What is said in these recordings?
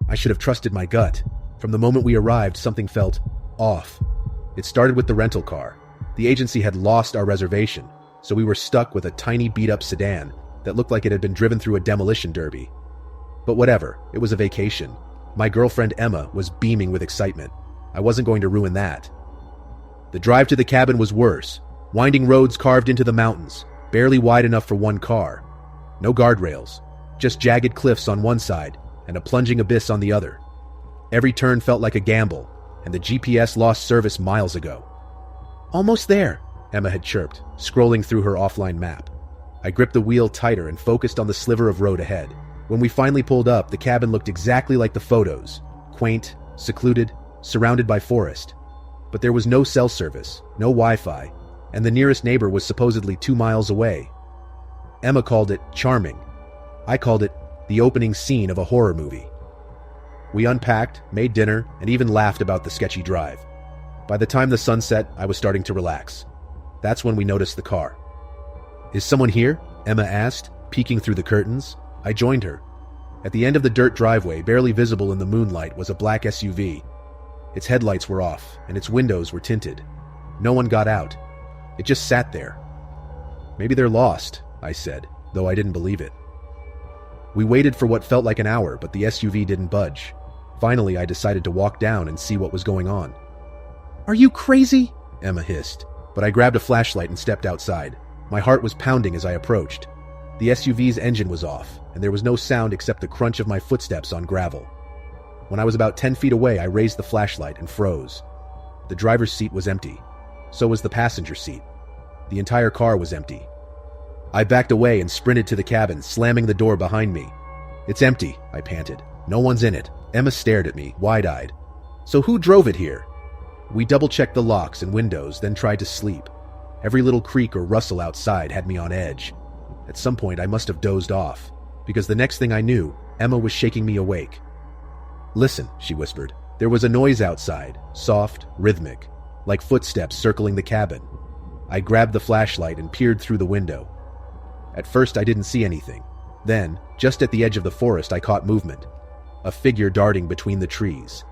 I should have trusted my gut. From the moment we arrived, something felt off. It started with the rental car. The agency had lost our reservation, so we were stuck with a tiny beat-up sedan that looked like it had been driven through a demolition derby. But whatever, it was a vacation. My girlfriend Emma was beaming with excitement. I wasn't going to ruin that. The drive to the cabin was worse. Winding roads carved into the mountains, barely wide enough for one car. No guardrails, just jagged cliffs on one side and a plunging abyss on the other. Every turn felt like a gamble, and the GPS lost service miles ago. "Almost there," Emma had chirped, scrolling through her offline map. I gripped the wheel tighter and focused on the sliver of road ahead. When we finally pulled up, the cabin looked exactly like the photos. Quaint, secluded, surrounded by forest. But there was no cell service, no Wi-Fi, and the nearest neighbor was supposedly 2 miles away. Emma called it charming. I called it the opening scene of a horror movie. We unpacked, made dinner, and even laughed about the sketchy drive. By the time the sun set, I was starting to relax. That's when we noticed the car. "Is someone here?" Emma asked, peeking through the curtains. I joined her. At the end of the dirt driveway, barely visible in the moonlight, was a black SUV. Its headlights were off, and its windows were tinted. No one got out. It just sat there. "Maybe they're lost," I said, though I didn't believe it. We waited for what felt like an hour, but the SUV didn't budge. Finally, I decided to walk down and see what was going on. "Are you crazy?" Emma hissed, but I grabbed a flashlight and stepped outside. My heart was pounding as I approached. The SUV's engine was off, and there was no sound except the crunch of my footsteps on gravel. When I was about 10 feet away, I raised the flashlight and froze. The driver's seat was empty. So was the passenger seat. The entire car was empty. I backed away and sprinted to the cabin, slamming the door behind me. "It's empty," I panted. "No one's in it." Emma stared at me, wide-eyed. "So who drove it here?" We double-checked the locks and windows, then tried to sleep. Every little creak or rustle outside had me on edge. At some point, I must have dozed off, because the next thing I knew, Emma was shaking me awake. "Listen," she whispered. There was a noise outside, soft, rhythmic, like footsteps circling the cabin. I grabbed the flashlight and peered through the window. At first, I didn't see anything. Then, just at the edge of the forest, I caught movement. A figure darting between the trees.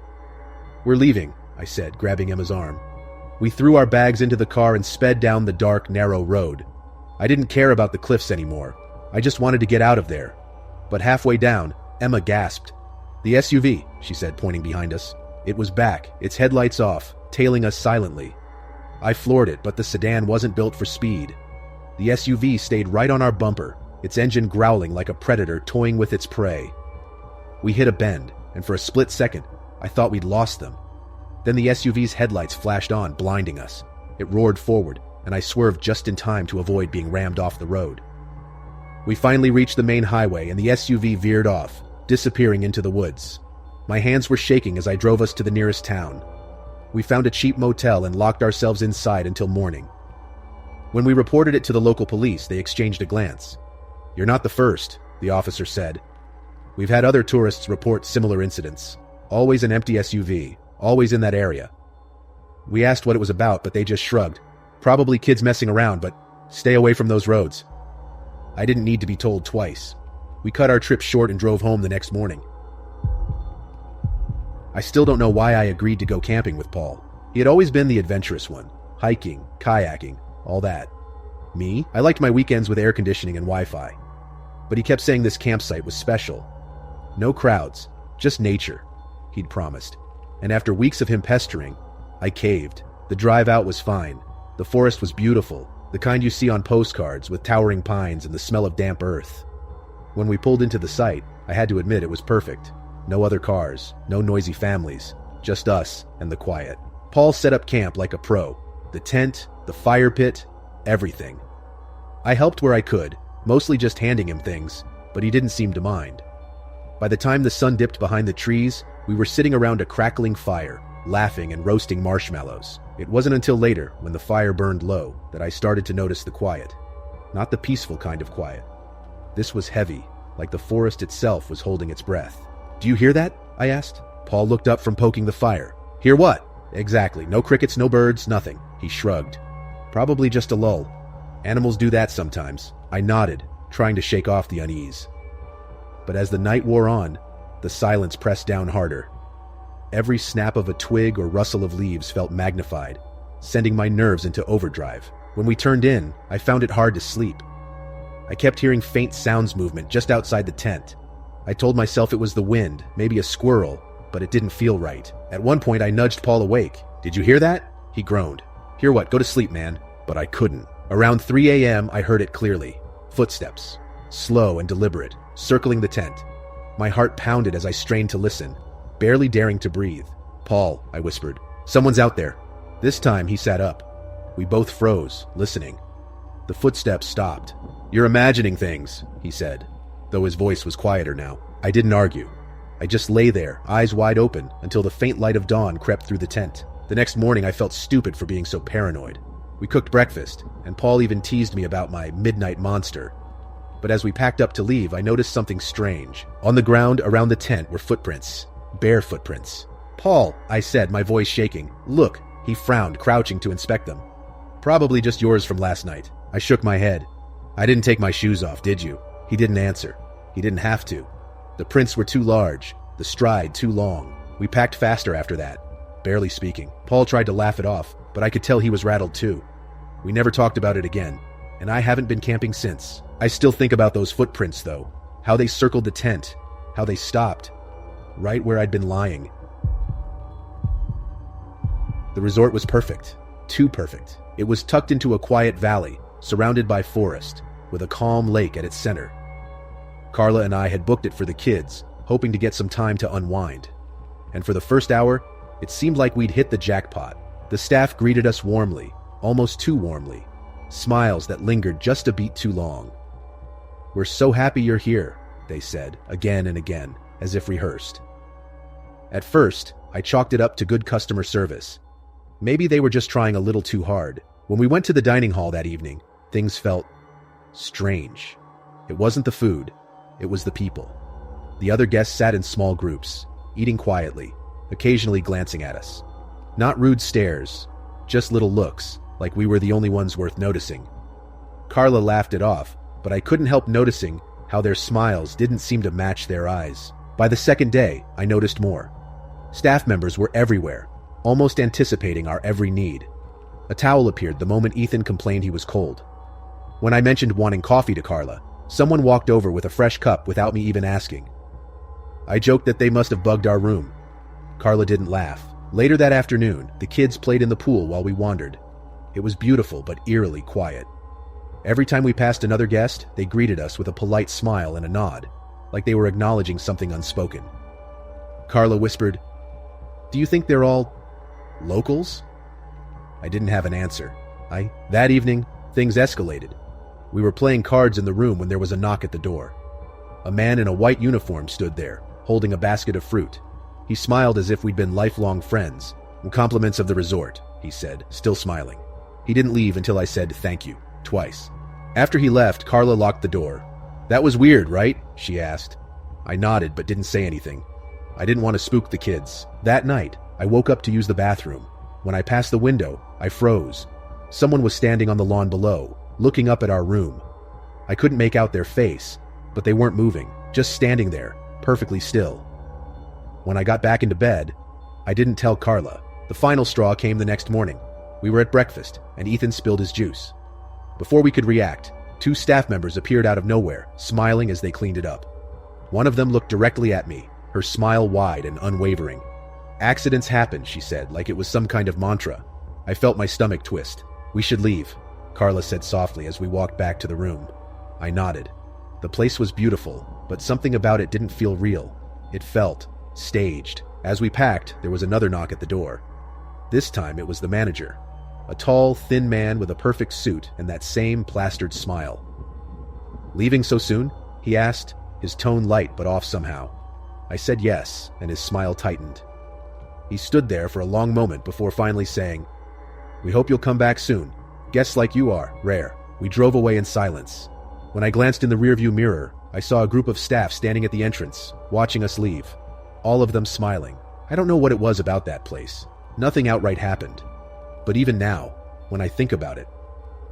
"We're leaving," I said, grabbing Emma's arm. We threw our bags into the car and sped down the dark, narrow road. I didn't care about the cliffs anymore. I just wanted to get out of there. But halfway down, Emma gasped. "The SUV," she said, pointing behind us. It was back, its headlights off, tailing us silently. I floored it, but the sedan wasn't built for speed. The SUV stayed right on our bumper, its engine growling like a predator toying with its prey. We hit a bend, and for a split second, I thought we'd lost them. Then the SUV's headlights flashed on, blinding us. It roared forward, and I swerved just in time to avoid being rammed off the road. We finally reached the main highway, and the SUV veered off, disappearing into the woods. My hands were shaking as I drove us to the nearest town. We found a cheap motel and locked ourselves inside until morning. When we reported it to the local police, they exchanged a glance. "You're not the first," the officer said. "We've had other tourists report similar incidents. Always an empty SUV, always in that area." We asked what it was about, but they just shrugged. "Probably kids messing around, but stay away from those roads." I didn't need to be told twice. We cut our trip short and drove home the next morning. I still don't know why I agreed to go camping with Paul. He had always been the adventurous one. Hiking, kayaking, all that. Me? I liked my weekends with air conditioning and Wi-Fi. But he kept saying this campsite was special. No crowds, just nature, he'd promised. And after weeks of him pestering, I caved. The drive out was fine. The forest was beautiful, the kind you see on postcards with towering pines and the smell of damp earth. When we pulled into the site, I had to admit it was perfect. No other cars, no noisy families, just us and the quiet. Paul set up camp like a pro. The tent, the fire pit, everything. I helped where I could, mostly just handing him things, but he didn't seem to mind. By the time the sun dipped behind the trees, we were sitting around a crackling fire, laughing and roasting marshmallows. It wasn't until later, when the fire burned low, that I started to notice the quiet. Not the peaceful kind of quiet. This was heavy, like the forest itself was holding its breath. "Do you hear that?" I asked. Paul looked up from poking the fire. "Hear what?" "Exactly. No crickets, no birds, nothing." He shrugged. "Probably just a lull. Animals do that sometimes." I nodded, trying to shake off the unease. But as the night wore on, The silence pressed down harder. Every snap of a twig or rustle of leaves felt magnified, sending my nerves into overdrive. When we turned in, I found it hard to sleep. I kept hearing faint sounds movement just outside the tent. I told myself it was the wind, maybe a squirrel, but it didn't feel right. At one point, I nudged Paul awake. "Did you hear that?" He groaned. "Hear what? Go to sleep, man." But I couldn't. Around 3 a.m., I heard it clearly. Footsteps, slow and deliberate, circling the tent. My heart pounded as I strained to listen, barely daring to breathe. "Paul," I whispered. "Someone's out there." This time, he sat up. We both froze, listening. The footsteps stopped. "You're imagining things," he said, though his voice was quieter now. I didn't argue. I just lay there, eyes wide open, until the faint light of dawn crept through the tent. The next morning, I felt stupid for being so paranoid. We cooked breakfast, and Paul even teased me about my midnight monster. But as we packed up to leave, I noticed something strange. On the ground around the tent were footprints. Bare footprints. "Paul," I said, my voice shaking. "Look." He frowned, crouching to inspect them. "Probably just yours from last night." I shook my head. "I didn't take my shoes off, did you?" He didn't answer. He didn't have to. The prints were too large, the stride too long. We packed faster after that, barely speaking. Paul tried to laugh it off, but I could tell he was rattled too. We never talked about it again, and I haven't been camping since. I still think about those footprints, though. How they circled the tent, how they stopped, right where I'd been lying. The resort was perfect. Too perfect. It was tucked into a quiet valley, surrounded by forest, with a calm lake at its center. Carla and I had booked it for the kids, hoping to get some time to unwind. And for the first hour, it seemed like we'd hit the jackpot. The staff greeted us warmly, almost too warmly. Smiles that lingered just a beat too long. "We're so happy you're here," they said, again and again, as if rehearsed. At first, I chalked it up to good customer service. Maybe they were just trying a little too hard. When we went to the dining hall that evening, things felt strange. It wasn't the food, it was the people. The other guests sat in small groups, eating quietly, occasionally glancing at us. Not rude stares, just little looks, like we were the only ones worth noticing. Carla laughed it off, but I couldn't help noticing how their smiles didn't seem to match their eyes. By the second day, I noticed more. Staff members were everywhere, almost anticipating our every need. A towel appeared the moment Ethan complained he was cold. When I mentioned wanting coffee to Carla, someone walked over with a fresh cup without me even asking. I joked that they must have bugged our room. Carla didn't laugh. Later that afternoon, the kids played in the pool while we wandered. It was beautiful but eerily quiet. Every time we passed another guest, they greeted us with a polite smile and a nod, like they were acknowledging something unspoken. Carla whispered, "Do you think they're all locals?" I didn't have an answer. That evening, things escalated. We were playing cards in the room when there was a knock at the door. A man in a white uniform stood there, holding a basket of fruit. He smiled as if we'd been lifelong friends. "Compliments of the resort," he said, still smiling. He didn't leave until I said thank you, twice. After he left, Carla locked the door. "That was weird, right?" she asked. I nodded but didn't say anything. I didn't want to spook the kids. That night, I woke up to use the bathroom. When I passed the window, I froze. Someone was standing on the lawn below, looking up at our room. I couldn't make out their face, but they weren't moving, just standing there, perfectly still. When I got back into bed, I didn't tell Carla. The final straw came the next morning. We were at breakfast, and Ethan spilled his juice. Before we could react, 2 staff members appeared out of nowhere, smiling as they cleaned it up. One of them looked directly at me, her smile wide and unwavering. "Accidents happen," she said, like it was some kind of mantra. I felt my stomach twist. "We should leave," Carla said softly as we walked back to the room. I nodded. The place was beautiful, but something about it didn't feel real. It felt staged. As we packed, there was another knock at the door. This time it was the manager. A tall, thin man with a perfect suit and that same plastered smile. "Leaving so soon?" he asked, his tone light but off somehow. I said yes, and his smile tightened. He stood there for a long moment before finally saying, "We hope you'll come back soon. Guests like you are rare." We drove away in silence. When I glanced in the rearview mirror, I saw a group of staff standing at the entrance, watching us leave. All of them smiling. I don't know what it was about that place. Nothing outright happened. But even now, when I think about it,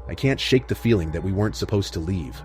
I can't shake the feeling that we weren't supposed to leave.